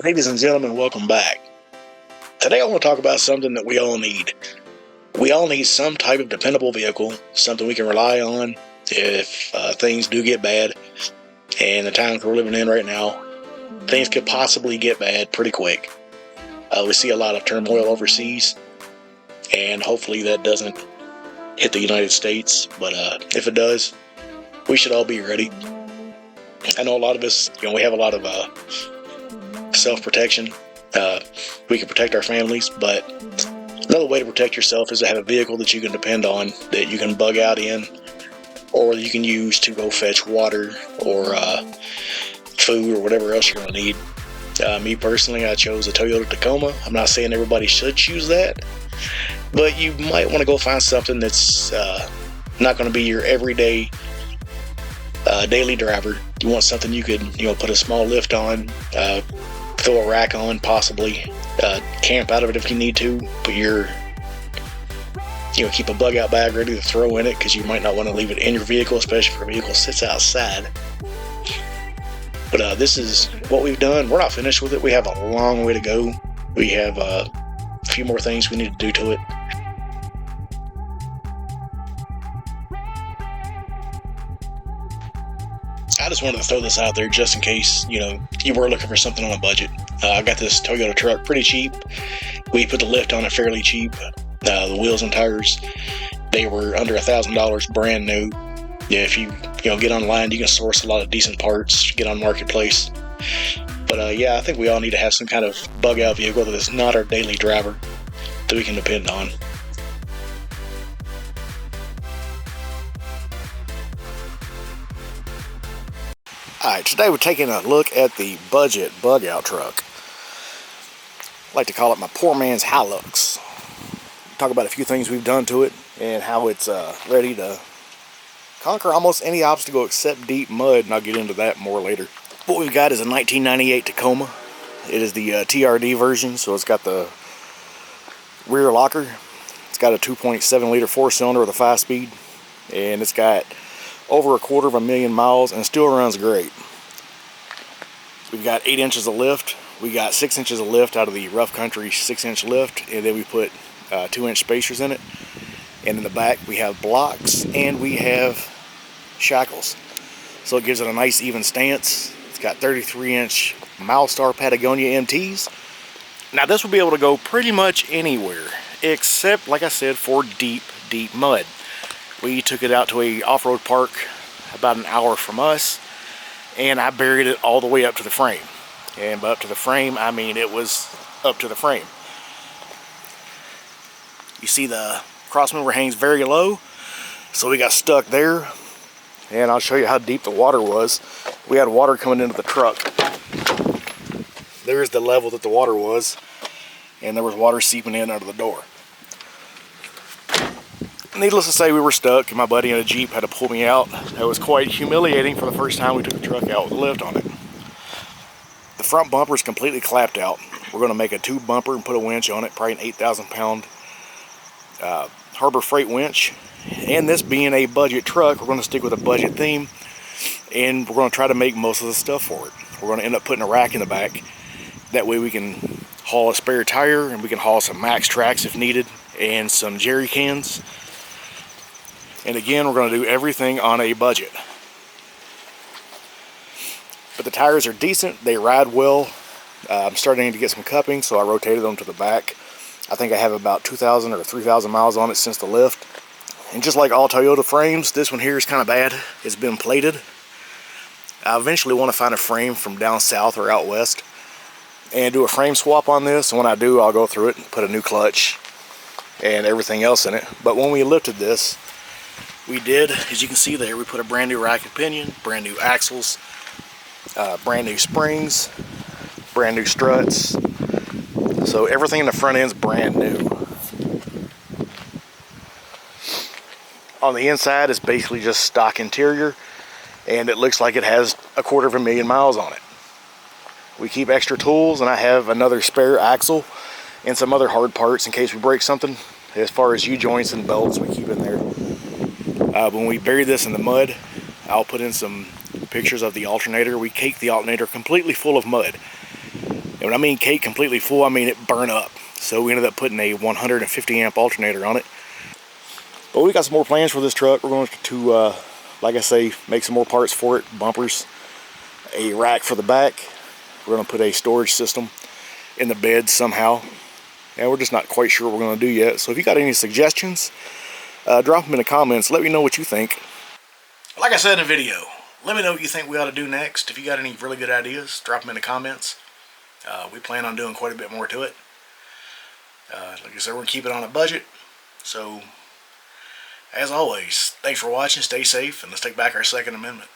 Ladies and gentlemen, welcome back. Today I want to talk about something that we all need. We all need some type of dependable vehicle, something we can rely on if things do get bad. And the times we're living in right now, things could possibly get bad pretty quick. We see a lot of turmoil overseas, and hopefully that doesn't hit the United States. But if it does, we should all be ready. I know a lot of us, we have a lot of self-protection. We can protect our families, but another way to protect yourself is to have a vehicle that you can depend on, that you can bug out in, or you can use to go fetch water or food or whatever else you're going to need. Me personally, I chose a Toyota Tacoma. I'm not saying everybody should choose that, but you might want to go find something that's not going to be your everyday daily driver. You want something you could put a small lift on, throw a rack on, possibly camp out of it if you need to. Put your keep a bug out bag ready to throw in it, because you might not want to leave it in your vehicle, especially if your vehicle sits outside. But this is what we've done. We're not finished with it. We have a long way to go. We have a few more things we need to do to it. I just wanted to throw this out there just in case, you were looking for something on a budget. I got this Toyota truck pretty cheap. We put the lift on it fairly cheap. The wheels and tires, they were under $1,000 brand new. Yeah, if you get online, you can source a lot of decent parts, get on Marketplace. But yeah, I think we all need to have some kind of bug out vehicle that is not our daily driver, that we can depend on. Alright, today we're taking a look at the budget bug out truck. I like to call it my poor man's Hilux. Talk about a few things we've done to it and how it's ready to conquer almost any obstacle except deep mud, and I'll get into that more later. What we've got is a 1998 Tacoma. It is the TRD version, so it's got the rear locker. It's got a 2.7 liter 4-cylinder with a 5-speed, and it's got over 250,000 miles and still runs great. We've got 8 inches of lift. We got 6 inches of lift out of the rough country 6-inch lift, and then we put 2-inch spacers in it. And in the back we have blocks and we have shackles, so it gives it a nice even stance. It's got 33-inch Milestar Patagonia MTs. Now this will be able to go pretty much anywhere except, like I said, for deep mud. We took it out to a off-road park about an hour from us, and I buried it all the way up to the frame. And by up to the frame, I mean it was up to the frame. You see the crossmember hangs very low, so we got stuck there. And I'll show you how deep the water was. We had water coming into the truck. There's the level that the water was, and there was water seeping in under the door. Needless to say, we were stuck, and my buddy in a Jeep had to pull me out. That was quite humiliating for the first time we took the truck out with a lift on it. The front bumper is completely clapped out. We're going to make a tube bumper and put a winch on it, probably an 8,000-pound Harbor Freight winch. And this being a budget truck, we're going to stick with a budget theme, and we're going to try to make most of the stuff for it. We're going to end up putting a rack in the back. That way we can haul a spare tire, and we can haul some max tracks if needed, and some jerry cans. And again, we're going to do everything on a budget. But the tires are decent, they ride well. I'm starting to get some cupping, so I rotated them to the back. I think I have about 2,000 or 3,000 miles on it since the lift. And just like all Toyota frames, this one here is kind of bad. It's been plated. I eventually want to find a frame from down south or out west and do a frame swap on this. And when I do, I'll go through it and put a new clutch and everything else in it. But when we lifted this, we did, as you can see there, we put a brand new rack and pinion, brand new axles, brand new springs, brand new struts. So everything in the front end is brand new. On the inside, it's basically just stock interior, and it looks like it has 250,000 miles on it. We keep extra tools, and I have another spare axle and some other hard parts in case we break something. As far as U-joints and belts, we keep in there. When we bury this in the mud, I'll put in some pictures of the alternator. We cake the alternator completely full of mud. And when I mean cake completely full, I mean it burned up. So we ended up putting a 150 amp alternator on it. But we got some more plans for this truck. We're going to, like I say, make some more parts for it. Bumpers, a rack for the back. We're going to put a storage system in the bed somehow. And we're just not quite sure what we're going to do yet. So if you got any suggestions, drop them in the comments. Let me know what you think. Like I said in the video, let me know what you think we ought to do next. If you got any really good ideas, drop them in the comments. We plan on doing quite a bit more to it. Like I said, we're going to keep it on a budget. So, as always, thanks for watching, stay safe, and let's take back our Second Amendment.